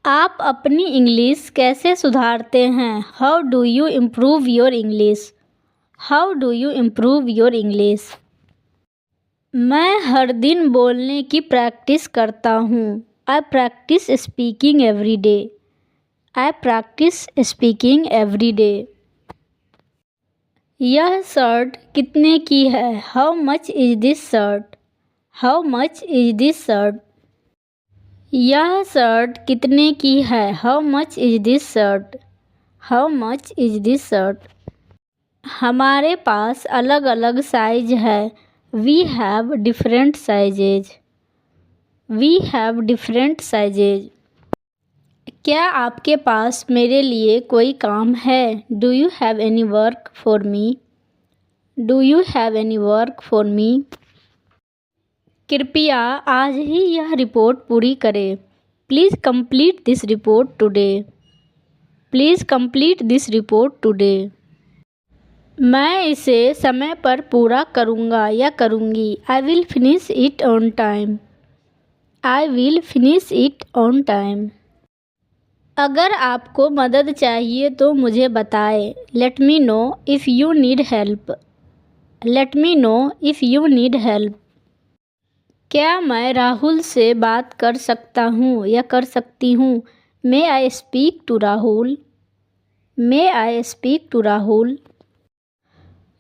आप अपनी इंग्लिश कैसे सुधारते हैं? How do you improve your English? How do you improve your English? मैं हर दिन बोलने की प्रैक्टिस करता हूँ। I practice speaking every day. I practice speaking every day. यह शर्ट कितने की है? How much is this shirt? How much is this shirt? यह शर्ट कितने की है? How much is this shirt? How much is this shirt? हमारे पास अलग अलग साइज है। We have different sizes. We have different sizes. क्या आपके पास मेरे लिए कोई काम है? Do you have any work for me? Do you have any work for me? कृपया आज ही यह रिपोर्ट पूरी करें। Please complete this report today. Please complete this report today. मैं इसे समय पर पूरा करूँगा या करूँगी। I will finish it on time. I will finish it on time. अगर आपको मदद चाहिए तो मुझे बताएं। Let me know if you need help. Let me know if you need help. क्या मैं राहुल से बात कर सकता हूँ या कर सकती हूँ? May I speak to Rahul? May I speak to Rahul?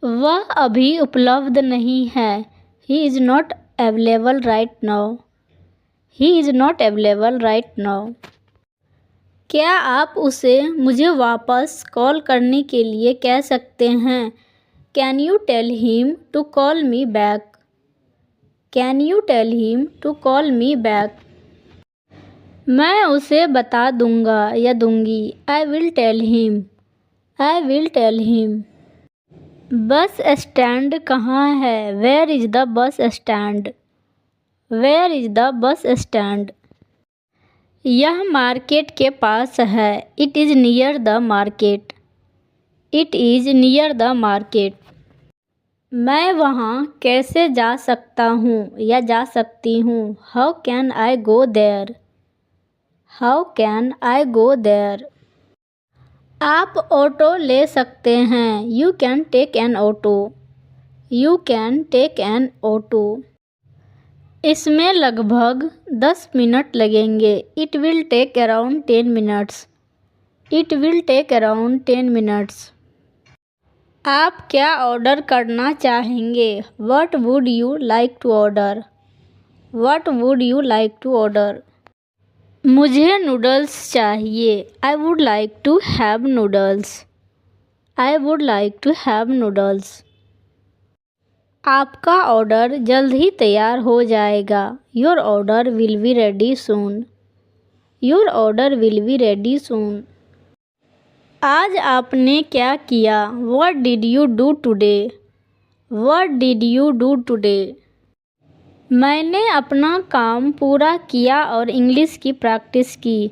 वह अभी उपलब्ध नहीं है। He is not available right now. He is not available right now. क्या आप उसे मुझे वापस कॉल करने के लिए कह सकते हैं? Can you tell him to call me back? Can you tell him to call me back? मैं उसे बता दूंगा या दूंगी। I will tell him. I will tell him. Bus stand कहाँ है? Where is the bus stand? Where is the bus stand? यह market के पास है। It is near the market. It is near the market. मैं वहाँ कैसे जा सकता हूँ या जा सकती हूँ? How can I go there? How can I go there? आप ऑटो ले सकते हैं। You can take an auto. You can take an auto. इसमें लगभग 10 मिनट लगेंगे। It will take around 10 minutes. It will take around 10 minutes. आप क्या order करना चाहेंगे? What would you like to order? What would you like to order? मुझे noodles चाहिए। I would like to have noodles. I would like to have noodles. आपका order जल्द ही तैयार हो जाएगा। Your order will be ready soon. Your order will be ready soon. आज आपने क्या किया? What did you do today? What did you do today? मैंने अपना काम पूरा किया और इंग्लिश की प्रैक्टिस की।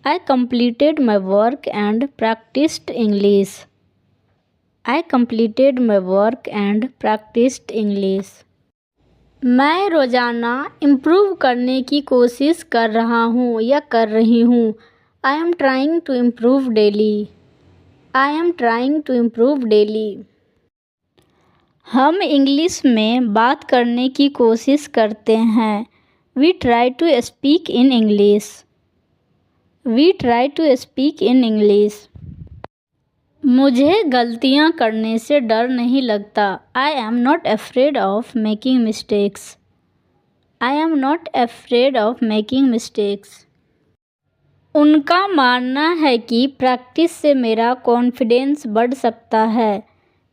I completed my work and practised English. I completed my work and practised English. मैं रोज़ाना इम्प्रूव करने की कोशिश कर रहा हूँ या कर रही हूँ। I am trying to improve daily. I am trying to improve daily. हम इंग्लिश में बात करने की कोशिश करते हैं। We try to speak in English. We try to speak in English. मुझे गलतियाँ करने से डर नहीं लगता। I am not afraid of making mistakes. I am not afraid of making mistakes. उनका मानना है कि प्रैक्टिस से मेरा कॉन्फिडेंस बढ़ सकता है।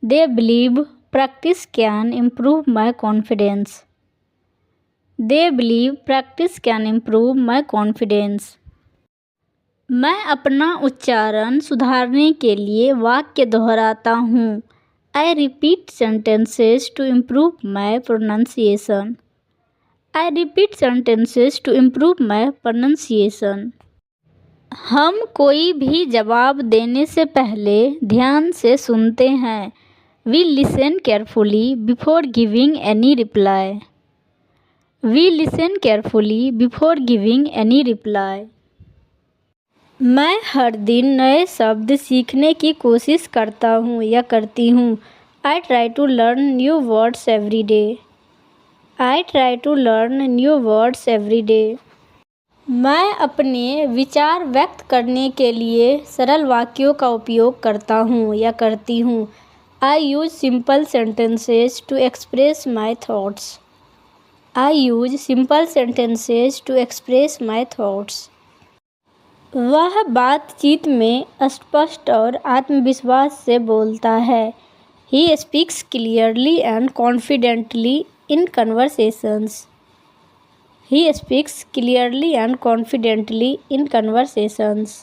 They believe practice can improve my confidence. They believe practice can improve my confidence. मैं अपना उच्चारण सुधारने के लिए वाक्य दोहराता हूँ। I repeat sentences to improve my pronunciation. I repeat sentences to improve my pronunciation. हम कोई भी जवाब देने से पहले ध्यान से सुनते हैं। We listen carefully before giving any reply. We listen carefully before giving any reply. मैं हर दिन नए शब्द सीखने की कोशिश करता हूँ या करती हूँ। I try to learn new words every day. I try to learn new words every day. मैं अपने विचार व्यक्त करने के लिए सरल वाक्यों का उपयोग करता हूँ या करती हूँ। I use simple sentences to express my thoughts. I use simple sentences to express my thoughts. वह बातचीत में स्पष्ट और आत्मविश्वास से बोलता है। He speaks clearly and confidently in conversations. He speaks clearly and confidently in conversations.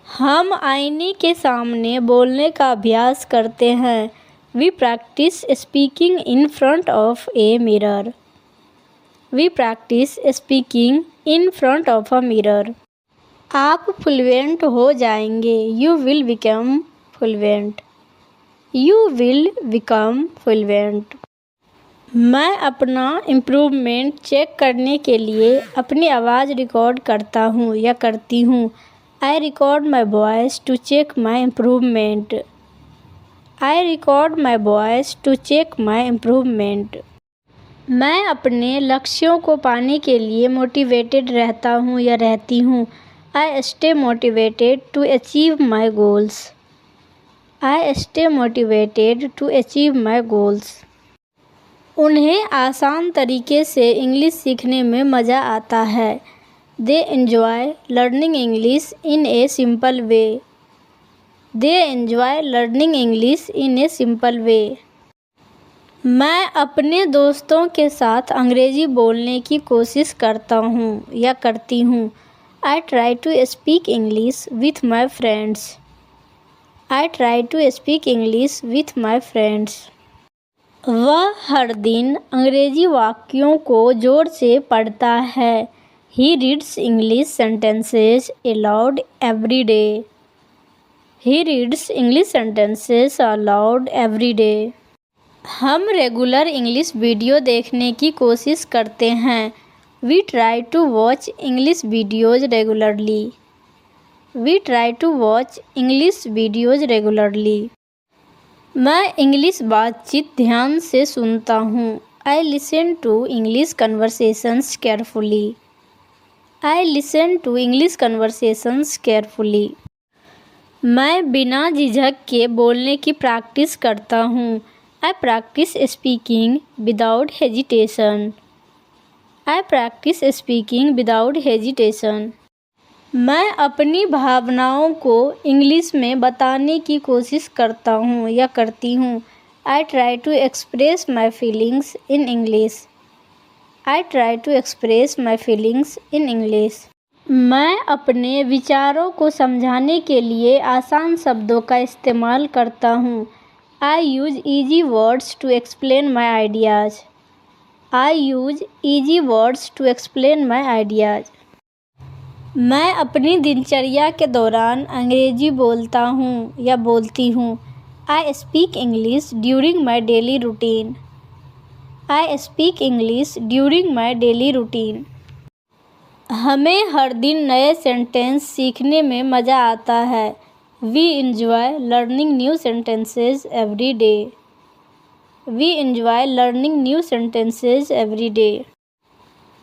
हम आईने के सामने बोलने का अभ्यास करते हैं। We practice speaking in front of a mirror. We practice speaking in front of a mirror. आप फ्लुएंट हो जाएंगे। You will become fluent. You will become fluent. मैं अपना इम्प्रूवमेंट चेक करने के लिए अपनी आवाज़ रिकॉर्ड करता हूँ या करती हूँ। I record my voice to check my improvement. I record my voice to check my improvement. मैं अपने लक्ष्यों को पाने के लिए मोटिवेटेड रहता हूँ या रहती हूँ। I stay motivated to achieve my goals. I stay motivated to achieve my goals. उन्हें आसान तरीके से इंग्लिश सीखने में मज़ा आता है। They enjoy learning English in a simple way. They enjoy learning English in a simple way. मैं अपने दोस्तों के साथ अंग्रेज़ी बोलने की कोशिश करता हूँ या करती हूँ। I try to speak English with my friends. I try to speak English with my friends. वह हर दिन अंग्रेजी वाक्यों को जोर से पढ़ता है। He reads English sentences aloud every day. He reads English sentences aloud every day. हम रेगुलर इंग्लिश वीडियो देखने की कोशिश करते हैं। We try to watch English videos regularly. We try to watch English videos regularly. मैं English बातचीत ध्यान से सुनता हूँ। I listen to English conversations carefully. I listen to English conversations carefully. मैं बिना झिझक के बोलने की प्रैक्टिस करता हूँ। I practice speaking without hesitation. I practice speaking without hesitation. मैं अपनी भावनाओं को इंग्लिश में बताने की कोशिश करता हूँ या करती हूँ। I try to express my feelings in English. I try to express my feelings in English. मैं अपने विचारों को समझाने के लिए आसान शब्दों का इस्तेमाल करता हूँ। I use easy words to explain my ideas. I use easy words to explain my ideas. मैं अपनी दिनचर्या के दौरान अंग्रेजी बोलता हूँ या बोलती हूँ। I speak English during my daily routine. I speak English during my daily routine. हमें हर दिन नए सेंटेंस सीखने में मज़ा आता है। We enjoy learning new sentences every day. We enjoy learning new sentences every day.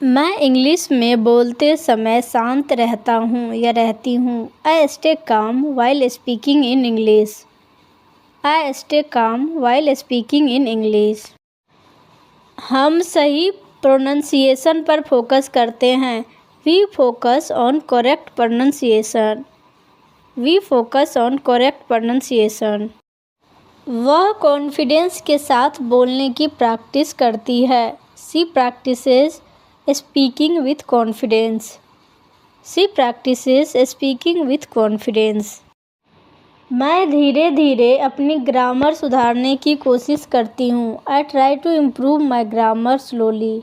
मैं इंग्लिश में बोलते समय शांत रहता हूँ या रहती हूँ। I stay calm while speaking in English. I stay calm while speaking in English. हम सही प्रोनंसिएशन पर फोकस करते हैं। We focus on correct pronunciation. We focus on correct pronunciation. वह कॉन्फिडेंस के साथ बोलने की प्रैक्टिस करती है। She practices speaking with confidence. She practices speaking with confidence. मैं धीरे धीरे अपनी ग्रामर सुधारने की कोशिश करती हूँ। I try to improve my grammar slowly.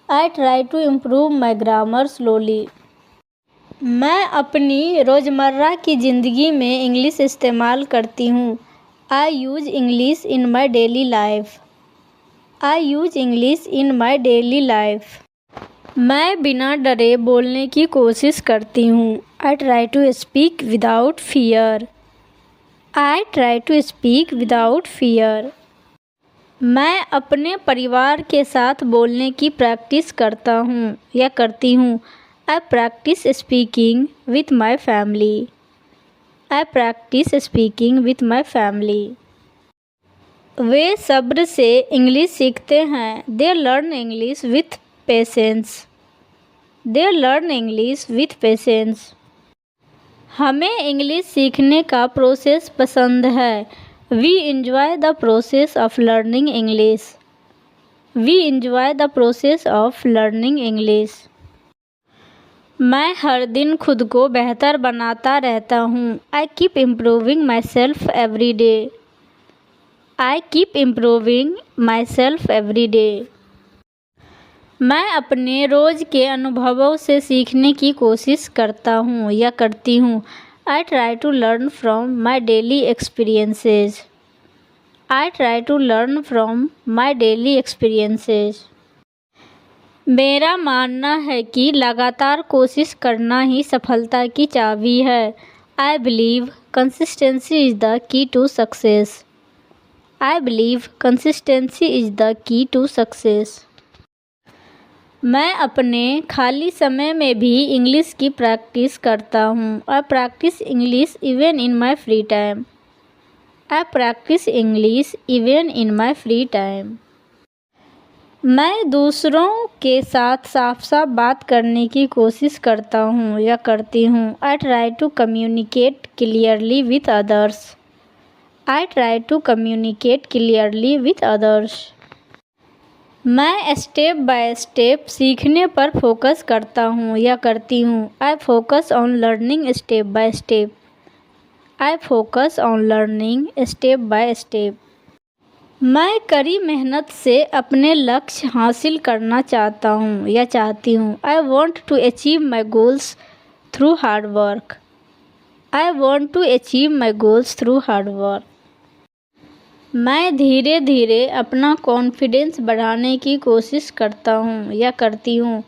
I try to improve my grammar slowly. मैं अपनी रोज़मर्रा की ज़िंदगी में इंग्लिश इस्तेमाल करती हूँ। I use English in my daily life. I use English in my daily life. मैं बिना डरे बोलने की कोशिश करती हूँ। I try to speak without fear. I try to speak without fear. मैं अपने परिवार के साथ बोलने की प्रैक्टिस करता हूँ या करती हूँ। I practice speaking with my family. I practice speaking with my family. वे सब्र से इंग्लिश सीखते हैं। They learn English with patience. They learn English with patience. हमें इंग्लिश सीखने का प्रोसेस पसंद है। We enjoy the process of learning English. We enjoy the process of learning English. मैं हर दिन खुद को बेहतर बनाता रहता हूँ। I keep improving my self every day. I keep improving my self every day. मैं अपने रोज़ के अनुभवों से सीखने की कोशिश करता हूँ या करती हूँ। I try to learn from my daily experiences. I try to learn from my daily experiences. मेरा मानना है कि लगातार कोशिश करना ही सफलता की चाबी है। I believe consistency is the key to success. I believe consistency is the key to success. मैं अपने खाली समय में भी इंग्लिश की प्रैक्टिस करता हूँ। I practice English even in my free time. I practice English even in my free time. मैं दूसरों के साथ साफ साफ बात करने की कोशिश करता हूँ या करती हूँ। I try to communicate clearly with others. I try to communicate clearly with others. मैं स्टेप बाय स्टेप सीखने पर फोकस करता हूँ या करती हूँ। I focus on learning step by step. I focus on learning step by step. मैं कड़ी मेहनत से अपने लक्ष्य हासिल करना चाहता हूँ या चाहती हूँ। I want to achieve my goals through hard work. I want to achieve my goals through hard work. मैं धीरे धीरे अपना कॉन्फिडेंस बढ़ाने की कोशिश करता हूँ या करती हूँ।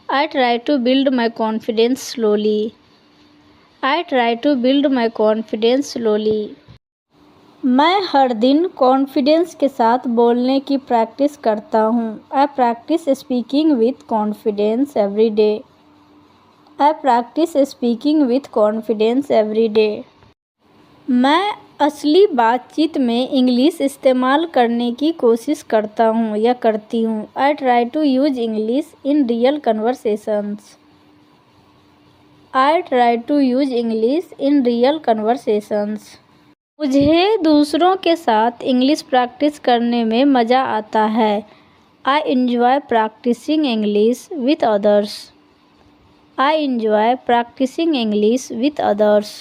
I try to build my confidence slowly. I try to build my confidence slowly. मैं हर दिन कॉन्फिडेंस के साथ बोलने की प्रैक्टिस करता हूँ। I practice speaking with confidence every day. I practice speaking with confidence every day. मैं असली बातचीत में इंग्लिश इस्तेमाल करने की कोशिश करता हूँ या करती हूँ। I try to use English in real conversations. I try to use English in real conversations. मुझे दूसरों के साथ इंग्लिश प्रैक्टिस करने में मज़ा आता है। I enjoy practising English with others. I enjoy practising English with others.